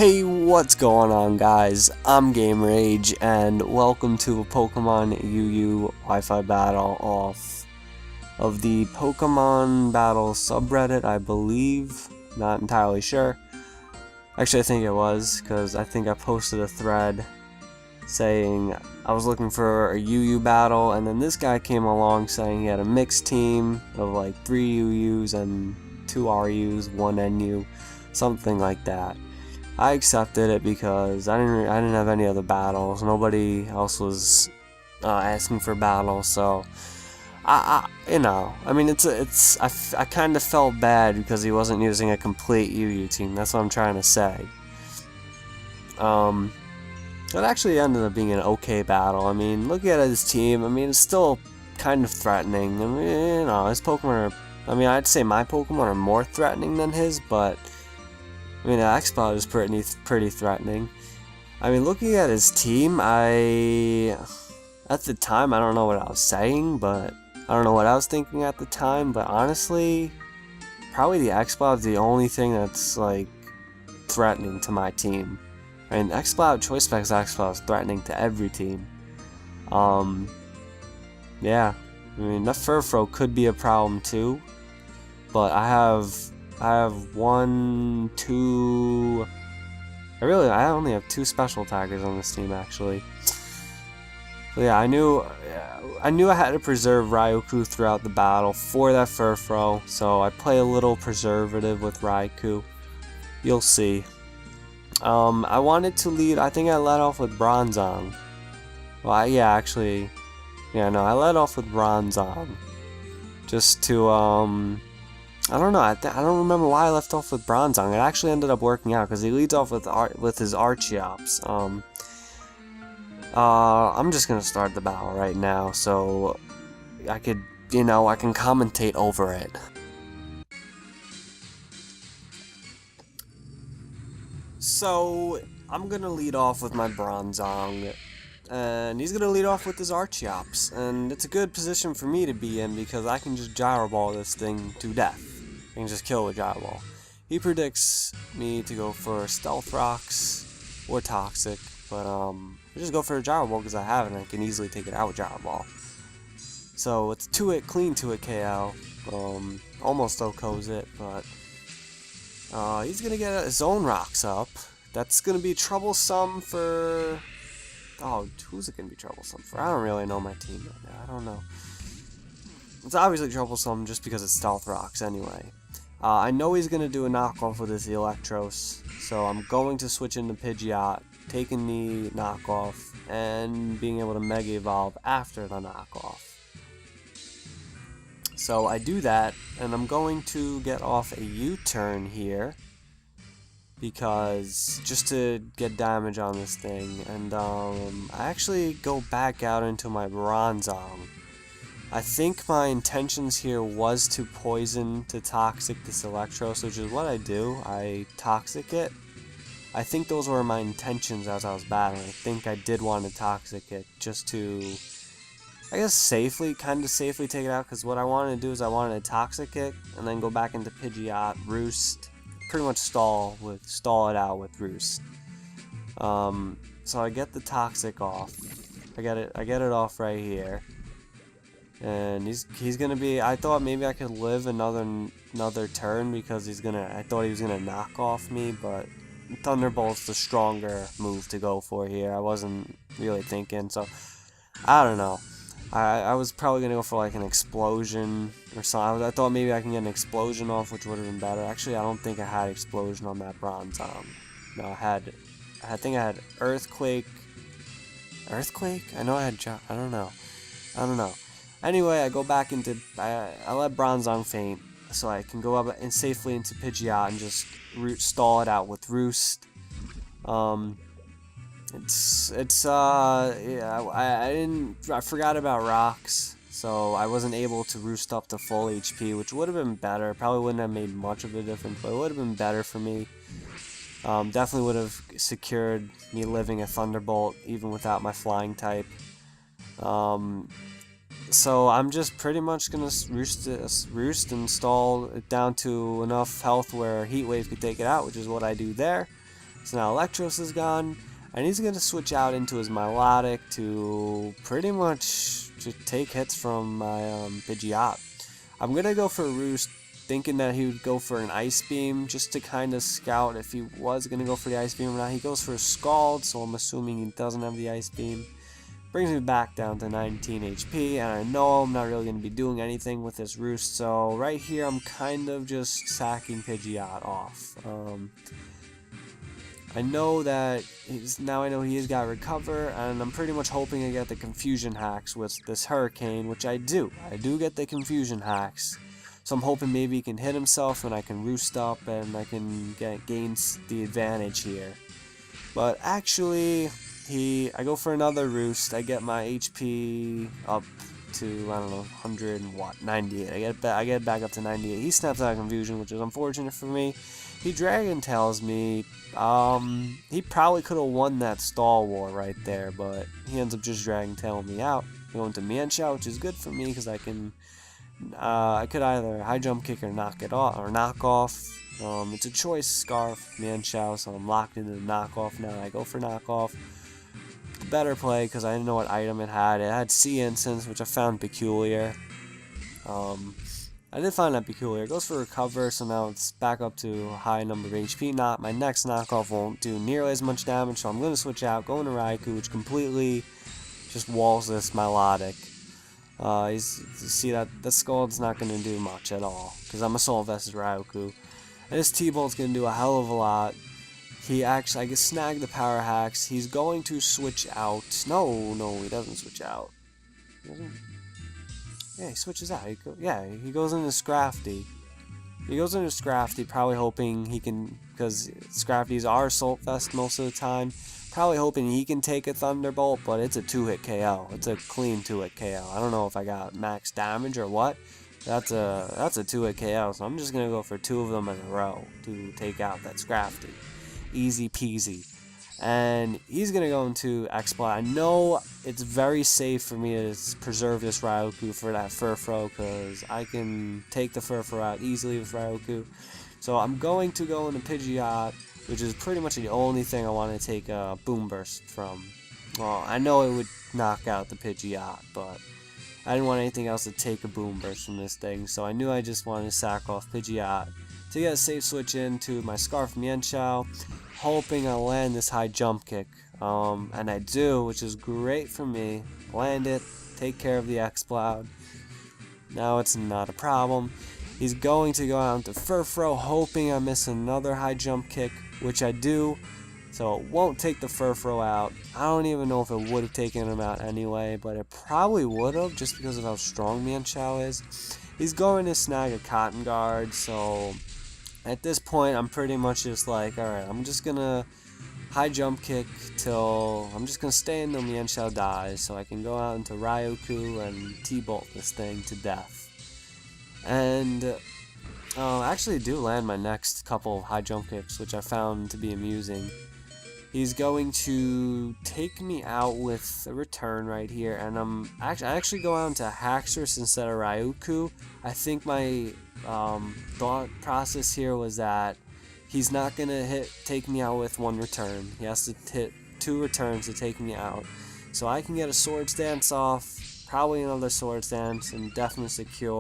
Hey, what's going on, guys? I'm Game Rage, and welcome to a Pokemon UU Wi-Fi battle off of the Pokemon Battle subreddit, I believe. Not entirely sure. Actually, I think it was, because I think I posted a thread saying I was looking for a UU battle, and then this guy came along saying he had a mixed team of like 3 UUs and 2 RUs, 1 NU, something like that. I accepted it because I didn't have any other battles. Nobody else was asking for battles, so I kind of felt bad because he wasn't using a complete UU team. That's what I'm trying to say. It actually ended up being an okay battle. I mean, looking at his team, I mean, it's still kind of threatening. I mean, his Pokemon are, I'd say my Pokemon are more threatening than his, but I mean, the X-Bot is pretty threatening. I mean, looking at his team, at the time, I don't know what I was saying, but I don't know what I was thinking at the time, but honestly, probably the X-Bot is the only thing that's, like, threatening to my team. I mean, X-Bot, Choice Specs X-Bot is threatening to every team. Yeah. I mean, that Furfrou could be a problem, too, but I have 1, 2. I only have 2 special attackers on this team, actually. But yeah, I knew I had to preserve Raikou throughout the battle for that Furfrou, so I play a little preservative with Raikou. You'll see. I wanted to lead. I think I led off with Bronzong. Well, I led off with Bronzong, just to I don't know. I don't remember why I left off with Bronzong. It actually ended up working out because he leads off with his Archeops. I'm just gonna start the battle right now, so I can commentate over it. So I'm gonna lead off with my Bronzong, and he's gonna lead off with his Archeops, and it's a good position for me to be in because I can just Gyro Ball this thing to death. I can just kill with Gyro Ball. He predicts me to go for Stealth Rocks or Toxic, but I just go for a Gyro Ball because I have it and I can easily take it out with Gyro Ball. So it's clean 2-hit KO. Almost OHKOs it, but he's gonna get his own rocks up. That's gonna be troublesome for. Oh, who's it gonna be troublesome for? I don't really know my team right now. I don't know. It's obviously troublesome just because it's Stealth Rocks anyway. I know he's going to do a knockoff with his Electros, so I'm going to switch into Pidgeot, taking the knockoff, and being able to Mega Evolve after the knockoff. So I do that, and I'm going to get off a U-turn here, because just to get damage on this thing, and I actually go back out into my Bronzong. I think my intentions here was to poison to Toxic this Electros, which is what I do. I Toxic it. I think those were my intentions as I was battling. I think I did want to Toxic it just to, I guess, kind of safely take it out, because what I wanted to do is I wanted to Toxic it and then go back into Pidgeot, Roost, pretty much stall it out with Roost. So I get the Toxic off. I get it off right here. And he's gonna be. I thought maybe I could live another turn because I thought he was gonna knock off me, but Thunderbolt's the stronger move to go for here. I wasn't really thinking, so I don't know. I was probably gonna go for like an explosion or something. I thought maybe I can get an explosion off, which would have been better. Actually, I don't think I had explosion on that Bronzong. No, I think I had Earthquake. Earthquake? I know I had. I don't know. Anyway, I go back into. I let Bronzong faint, so I can go up and safely into Pidgeot and just stall it out with Roost. I forgot about rocks, so I wasn't able to Roost up to full HP, which would have been better. Probably wouldn't have made much of a difference, but it would have been better for me. Definitely would have secured me living a Thunderbolt even without my flying type. So I'm just pretty much gonna roost and stall it down to enough health where Heat Wave could take it out, which is what I do there. So now Electros is gone, and he's going to switch out into his Melodic to pretty much just take hits from my Pidgeot. I'm going to go for Roost, thinking that he would go for an Ice Beam, just to kind of scout if he was going to go for the Ice Beam or not. He goes for a Scald, so I'm assuming he doesn't have the Ice Beam. Brings me back down to 19 HP, and I know I'm not really going to be doing anything with this Roost, so right here I'm kind of just sacking Pidgeot off. I know that now I know he's got Recover, and I'm pretty much hoping I get the Confusion Hacks with this Hurricane, which I do. I do get the Confusion Hacks, so I'm hoping maybe he can hit himself and I can Roost up and I can gain the advantage here. But actually, I go for another Roost. I get my HP up to, I don't know, 98. I get it back up to 98. He snaps out of Confusion, which is unfortunate for me. He Dragon Tails me. He probably could have won that stall war right there, but he ends up just Dragon Tailing me out. Going to Mienshao, which is good for me because I could either High Jump Kick or knock it off, or knock off. It's a choice, Scarf, Mienshao, so I'm locked into the knockoff now. I go for knockoff. Better play because I didn't know what item it had. It had Sea Incense, which I found peculiar. I did find that peculiar. It goes for Recover, so now it's back up to a high number of HP. My next knockoff won't do nearly as much damage, so I'm going to switch out, go into Raikou, which completely just walls this Melodic. You see that the Scald's not going to do much at all, because I'm Assault Vested Raikou. And this T-Bolt's going to do a hell of a lot. I get snagged the Power Hacks. He's going to switch out. No, he doesn't switch out. He doesn't. Yeah, he switches out. He goes into Scrafty. He goes into Scrafty, probably hoping he can, because Scrafties are Assault Vest most of the time, probably hoping he can take a Thunderbolt, but it's a 2-hit KO. It's a clean 2-hit KO. I don't know if I got max damage or what. That's a 2-hit KO, so I'm just going to go for 2 of them in a row to take out that Scrafty. Easy peasy. And he's going to go into Exploit. I know it's very safe for me to preserve this Raikou for that Furfrou, because I can take the Furfrou out easily with Raikou. So I'm going to go into Pidgeot, which is pretty much the only thing I want to take a Boom Burst from. Well, I know it would knock out the Pidgeot, but I didn't want anything else to take a Boom Burst from this thing, so I knew I just wanted to sack off Pidgeot to get a safe switch into my Scarf Mienshao, hoping I land this High Jump Kick. And I do, which is great for me. Land it, take care of the Exploud. Now it's not a problem. He's going to go out into Furfrou, hoping I miss another High Jump Kick, which I do. So it won't take the Furfrou out. I don't even know if it would have taken him out anyway, but it probably would have, just because of how strong Mienshao is. He's going to snag a Cotton Guard, so at this point I'm pretty much just like, alright, I'm just gonna High Jump Kick I'm just gonna stay until Mienshao dies, so I can go out into Raikou and T-Bolt this thing to death. And I actually do land my next couple of High Jump Kicks, which I found to be amusing. He's going to take me out with a return right here, and I actually go out into Haxorus instead of Raikou. I think my thought process here was that he's not gonna take me out with one return. He has to hit 2 returns to take me out. So I can get a Swords Dance off, probably another Swords Dance, and definitely secure